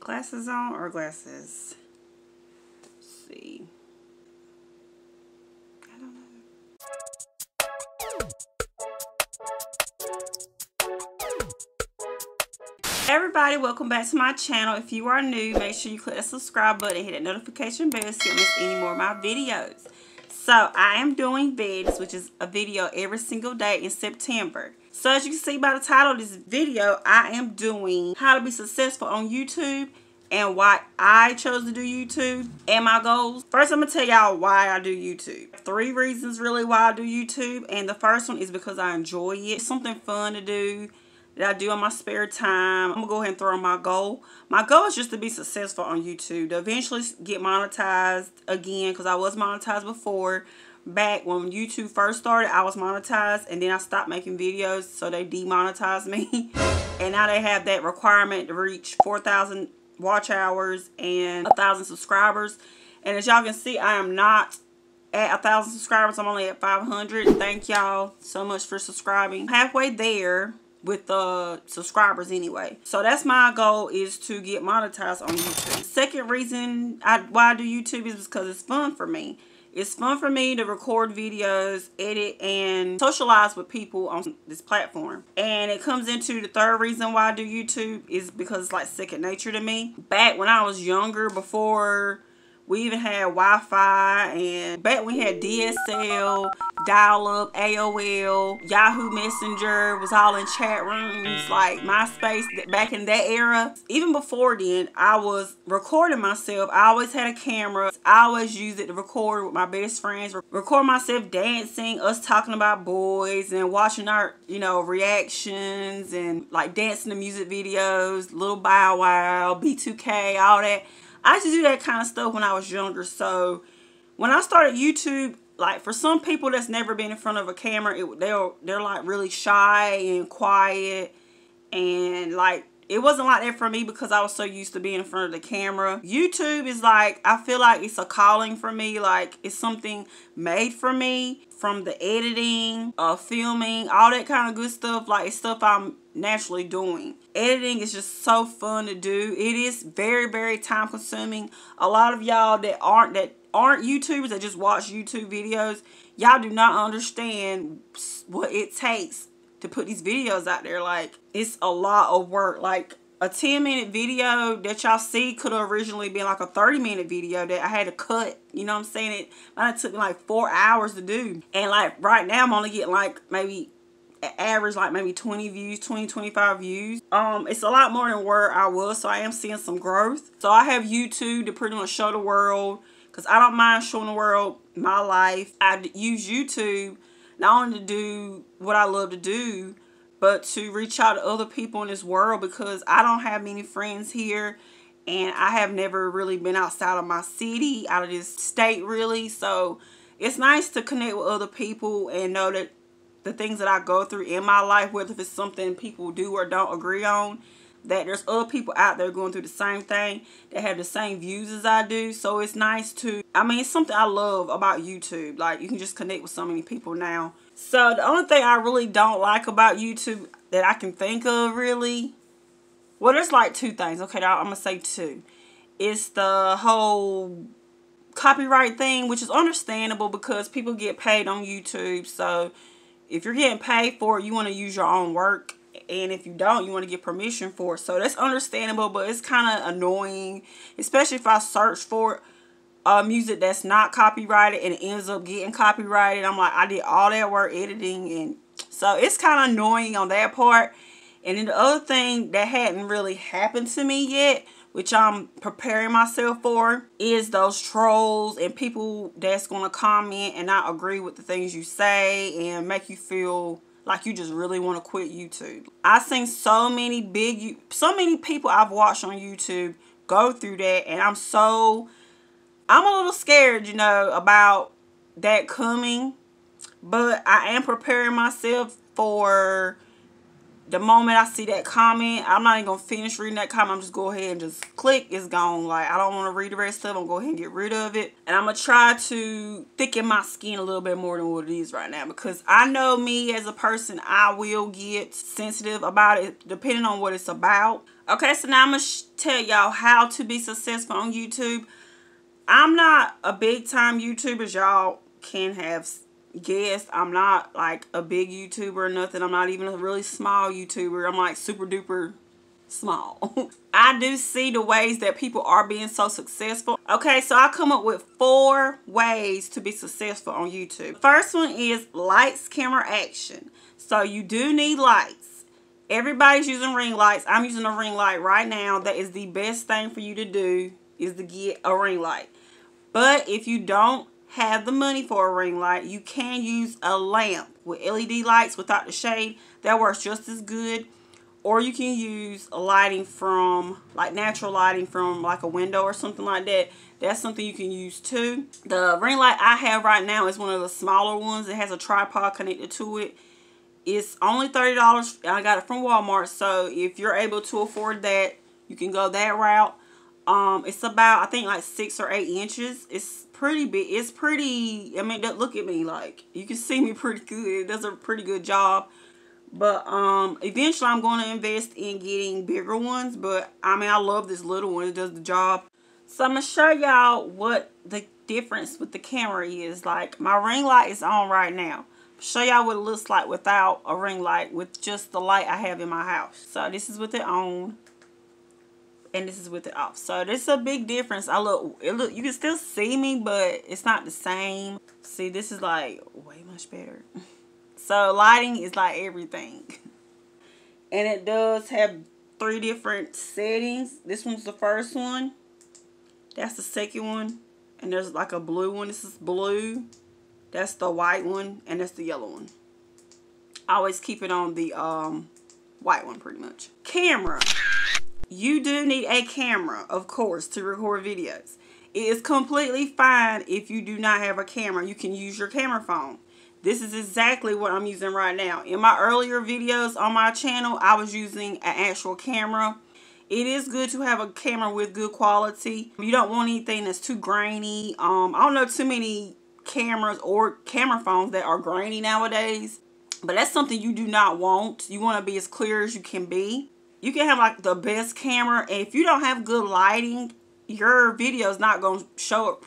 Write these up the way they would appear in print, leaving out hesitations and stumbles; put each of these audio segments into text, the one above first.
glasses on or glasses? Let's see. I don't know. Everybody, welcome back to my channel. If you are new, make sure you click the subscribe button and hit that notification bell so you don't miss any more of my videos. So I am doing VEDS, which is a video every single day in September. So as you can see by the title of this video, I am doing how to be successful on YouTube and why I chose to do YouTube and my goals. First, I'm going to tell y'all why I do YouTube. 3 reasons really why I do YouTube. And the first one is because I enjoy it. It's something fun to do that I do on my spare time. I'm going to go ahead and throw on my goal. My goal is just to be successful on YouTube. To eventually get monetized again, because I was monetized before. Back when YouTube first started, I was monetized. And then I stopped making videos, so they demonetized me. And now they have that requirement to reach 4,000 watch hours and 1,000 subscribers. And as y'all can see, I am not at 1,000 subscribers. I'm only at 500. Thank y'all so much for subscribing. Halfway there with the subscribers anyway. So that's my goal, is to get monetized on YouTube. Second reason why I do YouTube is because it's fun for me. It's fun for me to record videos, edit, and socialize with people on this platform. And it comes into the third reason why I do YouTube is because it's like second nature to me. Back when I was younger, before we even had Wi-Fi, and back when we had DSL, dial-up, AOL, Yahoo Messenger, was all in chat rooms, like MySpace, back in that era. Even before then, I was recording myself. I always had a camera. I always used it to record with my best friends, record myself dancing, us talking about boys, and watching our, reactions, and like dancing to music videos, Little Bow Wow, B2K, all that. I used to do that kind of stuff when I was younger. So when I started YouTube, like for some people that's never been in front of a camera, they're like really shy and quiet, and like it wasn't like that for me because I was so used to being in front of the camera. YouTube is like, I feel like it's a calling for me. Like it's something made for me, from the editing, filming, all that kind of good stuff. Like it's stuff I'm naturally doing. Editing is just so fun to do. It is very, very time consuming. A lot of y'all that aren't YouTubers, that just watch YouTube videos, y'all do not understand what it takes to put these videos out there. Like, it's a lot of work. Like a 10-minute video that y'all see could have originally been like a 30-minute video that I had to cut. You know what I'm saying? It took me like 4 hours to do. And like right now I'm only getting like maybe average like maybe 20 views, 25 views. It's a lot more than where I was, so I am seeing some growth. So I have YouTube to pretty much show the world, because I don't mind showing the world my life. I use YouTube not only to do what I love to do, but to reach out to other people in this world, because I don't have many friends here, and I have never really been outside of my city, out of this state really. So it's nice to connect with other people and know that the things that I go through in my life, whether if it's something people do or don't agree on, that there's other people out there going through the same thing, that have the same views as I do. So it's nice to, it's something I love about YouTube. Like, you can just connect with so many people now. So the only thing I really don't like about YouTube that I can think of really, well, there's like 2 things. Okay, I'm going to say 2. It's the whole copyright thing, which is understandable because people get paid on YouTube. So if you're getting paid for it, you want to use your own work. And if you don't, you want to get permission for it. So that's understandable, but it's kind of annoying, especially if I search for music that's not copyrighted and it ends up getting copyrighted. I'm like, I did all that work editing, and so it's kind of annoying on that part. And then the other thing that hadn't really happened to me yet, which I'm preparing myself for, is those trolls and people that's going to comment and not agree with the things you say and make you feel like you just really want to quit YouTube. I've seen so many people I've watched on YouTube go through that, and I'm a little scared, about that coming. But I am preparing myself for the moment I see that comment, I'm not even going to finish reading that comment. I'm just go ahead and just click. It's gone. Like, I don't want to read the rest of it. I'm going to go ahead and get rid of it. And I'm going to try to thicken my skin a little bit more than what it is right now. Because I know me as a person, I will get sensitive about it depending on what it's about. Okay, so now I'm going to tell y'all how to be successful on YouTube. I'm not a big time YouTuber, as y'all can have guessed. I'm not like a big YouTuber or nothing. I'm not even a really small YouTuber. I'm like super duper small. I do see the ways that people are being so successful. Okay, so I come up with 4 ways to be successful on YouTube. First one is lights, camera, action. So you do need lights. Everybody's using ring lights. I'm using a ring light right now. That is the best thing for you to do, is to get a ring light. But if you don't have the money for a ring light, you can use a lamp with LED lights without the shade. That works just as good. Or you can use a lighting from, like natural lighting from like a window or something like that. That's something you can use too. The ring light I have right now is one of the smaller ones. It has a tripod connected to it. It's only $30. I got it from Walmart. So if you're able to afford that, you can go that route. It's about, I think, like 6 or 8 inches. It's pretty big. It's pretty, I mean, look at me, like, you can see me pretty good. It does a pretty good job. But eventually I'm going to invest in getting bigger ones. But I mean, I love this little one. It does the job. So I'm going to show y'all what the difference with the camera is. Like, my ring light is on right now. Show y'all what it looks like without a ring light, with just the light I have in my house. So this is with it on, and this is with it off. So this is a big difference. You can still see me, but it's not the same. See, this is like way much better. So lighting is like everything. And it does have 3 different settings. This one's the first one. That's the second one. And there's like a blue one. This is blue. That's the white one. And that's the yellow one. I always keep it on the white one pretty much. Camera. You do need a camera, of course, to record videos. It is completely fine if you do not have a camera. You can use your camera phone. This is exactly what I'm using right now. In my earlier videos on my channel, I was using an actual camera. It is good to have a camera with good quality. You don't want anything that's too grainy. I don't know too many cameras or camera phones that are grainy nowadays. But that's something you do not want. You want to be as clear as you can be. You can have like the best camera, and if you don't have good lighting, your video is not going to show up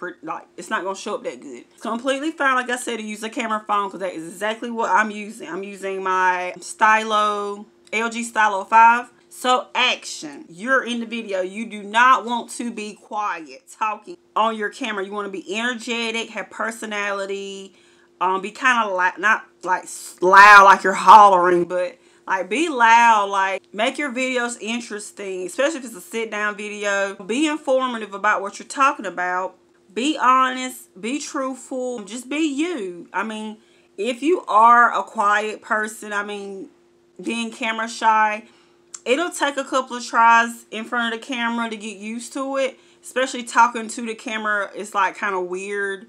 it's not going to show up that good. It's completely fine, like I said, to use a camera phone, because that is exactly what I'm using. I'm using my Stylo, LG Stylo 5. So action. You're in the video. You do not want to be quiet talking on your camera. You want to be energetic, have personality, be kind of not like loud like you're hollering, but like be loud. Like make your videos interesting, especially if it's a sit down video. Be informative about what you're talking about. Be honest, be truthful, just be you. I mean, if you are a quiet person, I mean, being camera shy, it'll take a couple of tries in front of the camera to get used to it. Especially talking to the camera, it's like kind of weird.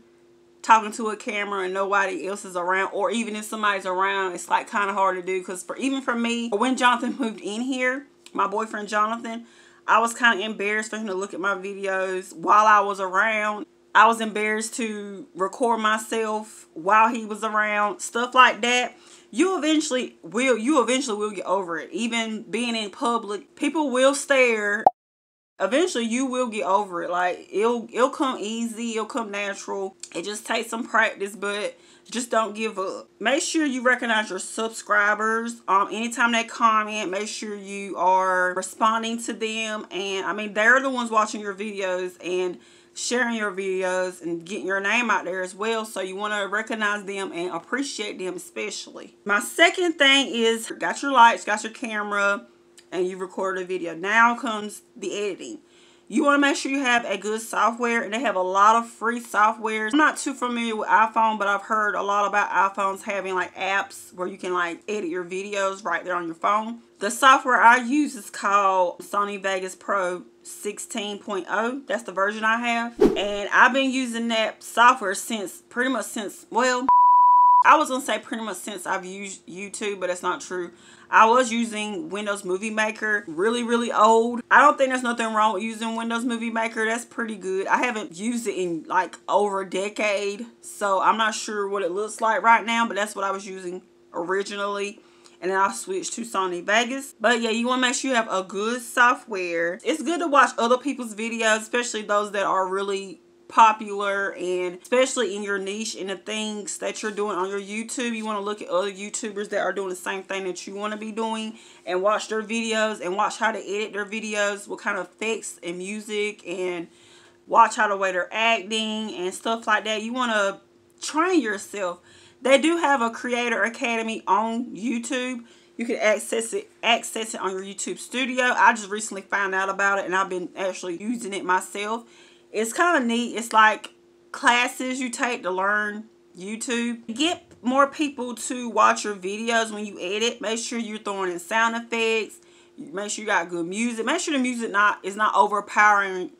Talking to a camera and nobody else is around, or even if somebody's around, it's like kind of hard to do. Because even for me, when Jonathan moved in here, my boyfriend Jonathan, I was kind of embarrassed for him to look at my videos while I was around. I was embarrassed to record myself while he was around, stuff like that. You eventually will get over it. Even being in public, people will stare. Eventually you will get over it. Like it'll come easy, it'll come natural. It just takes some practice, but just don't give up. Make sure you recognize your subscribers. Anytime they comment, make sure you are responding to them. And I mean, they're the ones watching your videos and sharing your videos and getting your name out there as well. So you want to recognize them and appreciate them especially. My second thing is, got your lights, got your camera, and you recorded a video. Now comes the editing. You want to make sure you have a good software, and they have a lot of free softwares. I'm not too familiar with iPhone, but I've heard a lot about iPhones having like apps where you can like edit your videos right there on your phone. The software I use is called Sony Vegas Pro 16.0. That's the version I have, and I've been using that software since well, I was going to say pretty much since I've used YouTube, but that's not true. I was using Windows Movie Maker, really old. I don't think there's nothing wrong with using Windows Movie Maker. That's pretty good. I haven't used it in like over a decade, so I'm not sure what it looks like right now, but that's what I was using originally. And then I switched to Sony Vegas. But yeah, you want to make sure you have a good software. It's good to watch other people's videos, especially those that are really popular, and especially in your niche and the things that you're doing on your YouTube. You want to look at other YouTubers that are doing the same thing that you want to be doing and watch their videos and watch how to edit their videos, what kind of effects and music, and watch how the way they're acting and stuff like that. You want to train yourself. They do have a Creator Academy on YouTube. You can access it on your YouTube Studio. I just recently found out about it, and I've been actually using it myself. It's kind of neat. It's like classes you take to learn YouTube. Get more people to watch your videos when you edit. Make sure you're throwing in sound effects. Make sure you got good music. Make sure the music is not overpowering.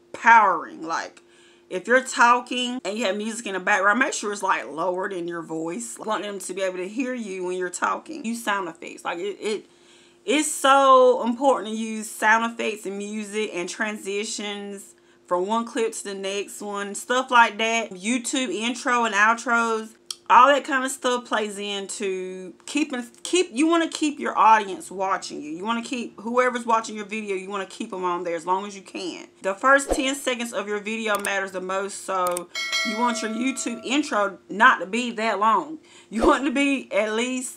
Like if you're talking and you have music in the background, make sure it's like lower than your voice. I want them to be able to hear you when you're talking. Use sound effects. Like it's so important to use sound effects and music and transitions from one clip to the next one, stuff like that. YouTube intro and outros, all that kind of stuff plays into you want to keep your audience watching you. You want to keep whoever's watching your video, you want to keep them on there as long as you can. The first 10 seconds of your video matters the most, so you want your YouTube intro not to be that long. You want it to be at least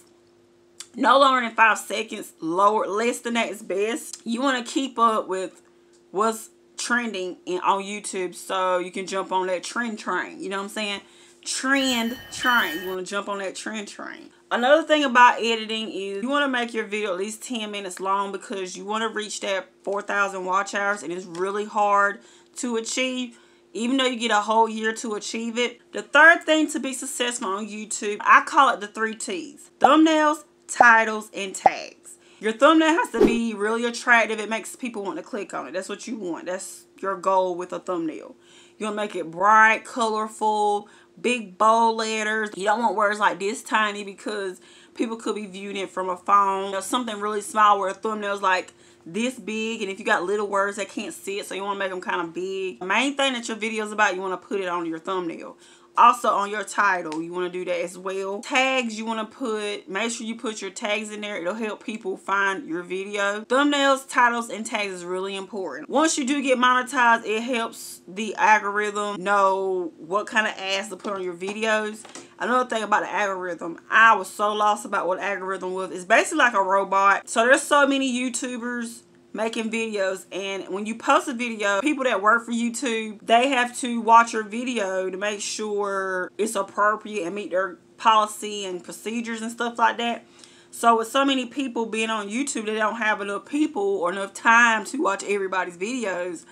no longer than 5 seconds. Less than that is best. You want to keep up with what's trending on YouTube, so you can jump on that trend train. You know what I'm saying? Trend train. You want to jump on that trend train. Another thing about editing is you want to make your video at least 10 minutes long, because you want to reach that 4,000 watch hours, and it's really hard to achieve, even though you get a whole year to achieve it. The third thing to be successful on YouTube, I call it the 3 T's: thumbnails, titles, and tags. Your thumbnail has to be really attractive. It makes people want to click on it. That's what you want. That's your goal with a thumbnail. You want to make it bright, colorful, big bold letters. You don't want words like this tiny, because people could be viewing it from a phone. You know, something really small where a thumbnail's like this big, and if you got little words, they can't see it, so you want to make them kind of big. The main thing that your video is about, you want to put it on your thumbnail. Also on your title, you want to do that as well. Tags, you want to make sure you put your tags in there. It'll help people find your video. Thumbnails, titles, and tags is really important. Once you do get monetized, it helps the algorithm know what kind of ads to put on your videos. Another thing about the algorithm, I was so lost about what algorithm was. It's basically like a robot. So there's so many YouTubers making videos, and when you post a video, people that work for YouTube, they have to watch your video to make sure it's appropriate and meet their policy and procedures and stuff like that. So with so many people being on YouTube, they don't have enough people or enough time to watch everybody's videos.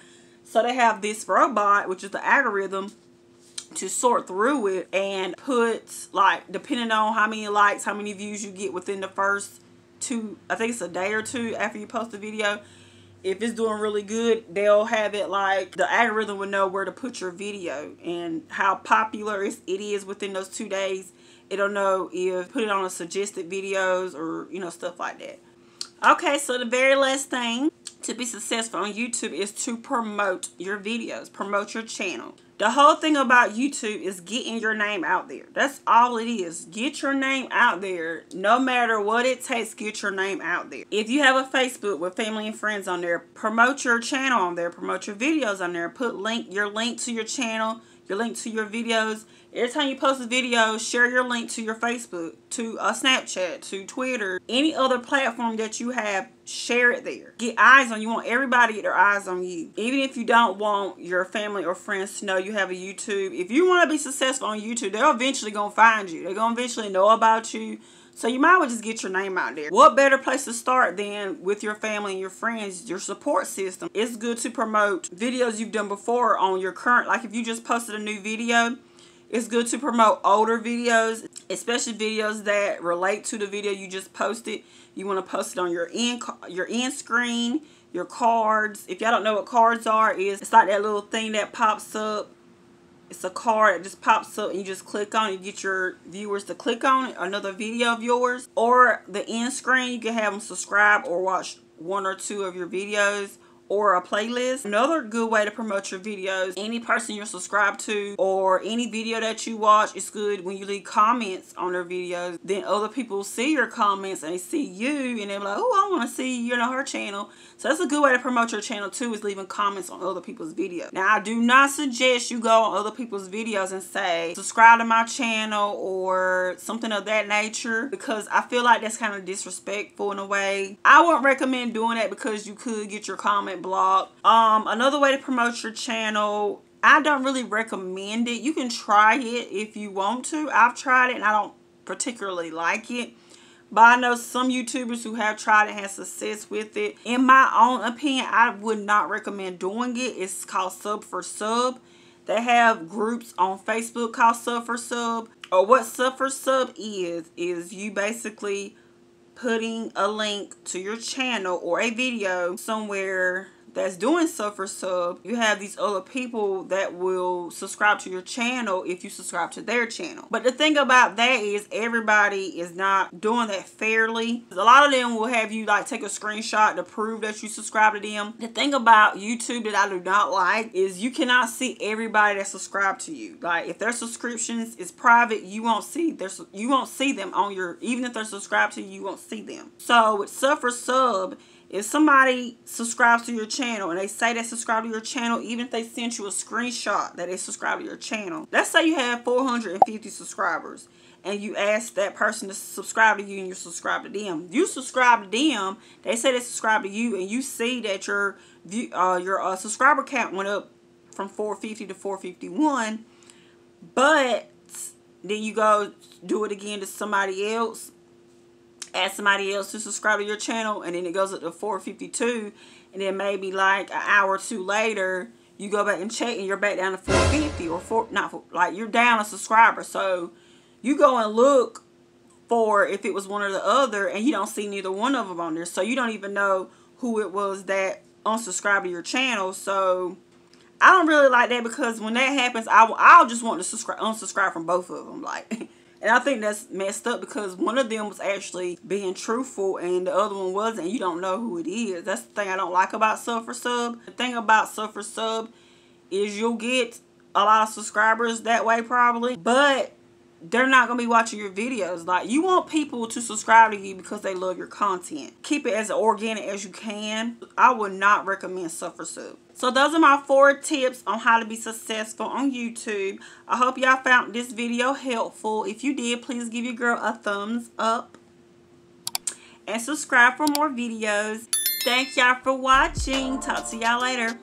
So they have this robot, which is the algorithm, to sort through it and put, like, depending on how many likes, how many views you get within the first I think it's a day or two after you post the video. If it's doing really good, they'll have it like the algorithm will know where to put your video and how popular it is within those 2 days. It'll know if put it on a suggested videos or, you know, stuff like that. Okay, so the very last thing to be successful on YouTube is to promote your videos, promote your channel. The whole thing about YouTube is getting your name out there. That's all it is. Get your name out there. No matter what it takes, get your name out there. If you have a Facebook with family and friends on there, promote your channel on there. Promote your videos on there. Put your link to your channel, your link to your videos. Every time you post a video, share your link to your Facebook, to Snapchat, to Twitter, any other platform that you have, share it there. Get eyes on you. You want everybody to get their eyes on you. Even if you don't want your family or friends to know you have a YouTube, if you want to be successful on YouTube, they're eventually going to find you. They're going to eventually know about you. So you might as well just get your name out there. What better place to start than with your family and your friends, your support system? It's good to promote videos you've done before on your current, like if you just posted a new video, it's good to promote older videos, especially videos that relate to the video you just posted. You want to post it on your end screen, your cards. If y'all don't know what cards are, it's like that little thing that pops up it's a card that just pops up and you just click on it. You get your viewers to click on it, another video of yours. Or the end screen, you can have them subscribe or watch 1 or 2 of your videos, or a playlist. Another good way to promote your videos, any person you're subscribed to or any video that you watch, it's good when you leave comments on their videos. Then other people see your comments and they see you and they're like, oh, I want to see, you know, her channel. So that's a good way to promote your channel too, is leaving comments on other people's videos. Now, I do not suggest you go on other people's videos and say, subscribe to my channel or something of that nature, because I feel like that's kind of disrespectful in a way. I wouldn't recommend doing that because you could get your comment blocked. Another way to promote your channel, I don't really recommend it. You can try it if you want to. I've tried it and I don't particularly like it. But I know some YouTubers who have tried and had success with it. In my own opinion, I would not recommend doing it. It's called Sub for Sub. They have groups on Facebook called Sub for Sub. Or what Sub for Sub is you basically putting a link to your channel or a video somewhere that's doing Sub for Sub. You have these other people that will subscribe to your channel if you subscribe to their channel. But the thing about that is everybody is not doing that fairly. A lot of them will have you like take a screenshot to prove that you subscribe to them. The thing about YouTube that I do not like is you cannot see everybody that subscribed to you. Like if their subscriptions is private, you won't see them on your, even if they're subscribed to you, you won't see them. So with Sub for Sub, if somebody subscribes to your channel and they say they subscribe to your channel, even if they sent you a screenshot that they subscribe to your channel. Let's say you have 450 subscribers and you ask that person to subscribe to you and you subscribe to them. You subscribe to them, they say they subscribe to you, and you see that your subscriber count went up from 450 to 451, but then you go do it again to somebody else. Ask somebody else to subscribe to your channel, and then it goes up to 452, and then maybe like an hour or two later you go back and check and you're back down to 450 or you're down a subscriber. So you go and look for if it was one or the other and you don't see neither one of them on there, so you don't even know who it was that unsubscribed to your channel. So I don't really like that, because when that happens, I'll just want to unsubscribe from both of them, like. And I think that's messed up, because one of them was actually being truthful and the other one wasn't, and you don't know who it is. That's the thing I don't like about Sub for Sub. The thing about Sub for Sub is you'll get a lot of subscribers that way probably, but they're not going to be watching your videos. Like, you want people to subscribe to you because they love your content. Keep it as organic as you can. I would not recommend Sub for Sub. So those are my 4 tips on how to be successful on YouTube. I hope y'all found this video helpful. If you did, please give your girl a thumbs up and subscribe for more videos. Thank y'all for watching. Talk to y'all later.